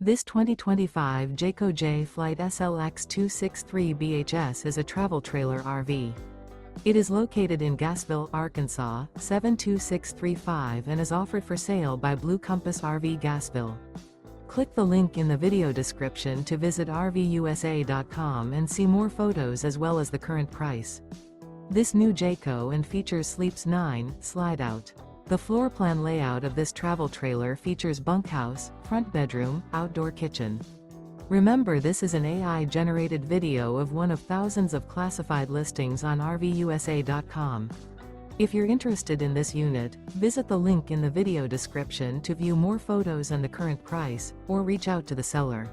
This 2025 Jayco Jay Flight SLX 263 BHS is a travel trailer RV. It is located in Gassville, Arkansas, 72635 and is offered for sale by Blue Compass RV Gassville. Click the link in the video description to visit RVUSA.com and see more photos as well as the current price. This new Jayco and features Sleeps 9, Slideout. The floor plan layout of this travel trailer features bunkhouse, front bedroom, outdoor kitchen. Remember, this is an AI-generated video of one of thousands of classified listings on RVUSA.com. If you're interested in this unit, visit the link in the video description to view more photos and the current price, or reach out to the seller.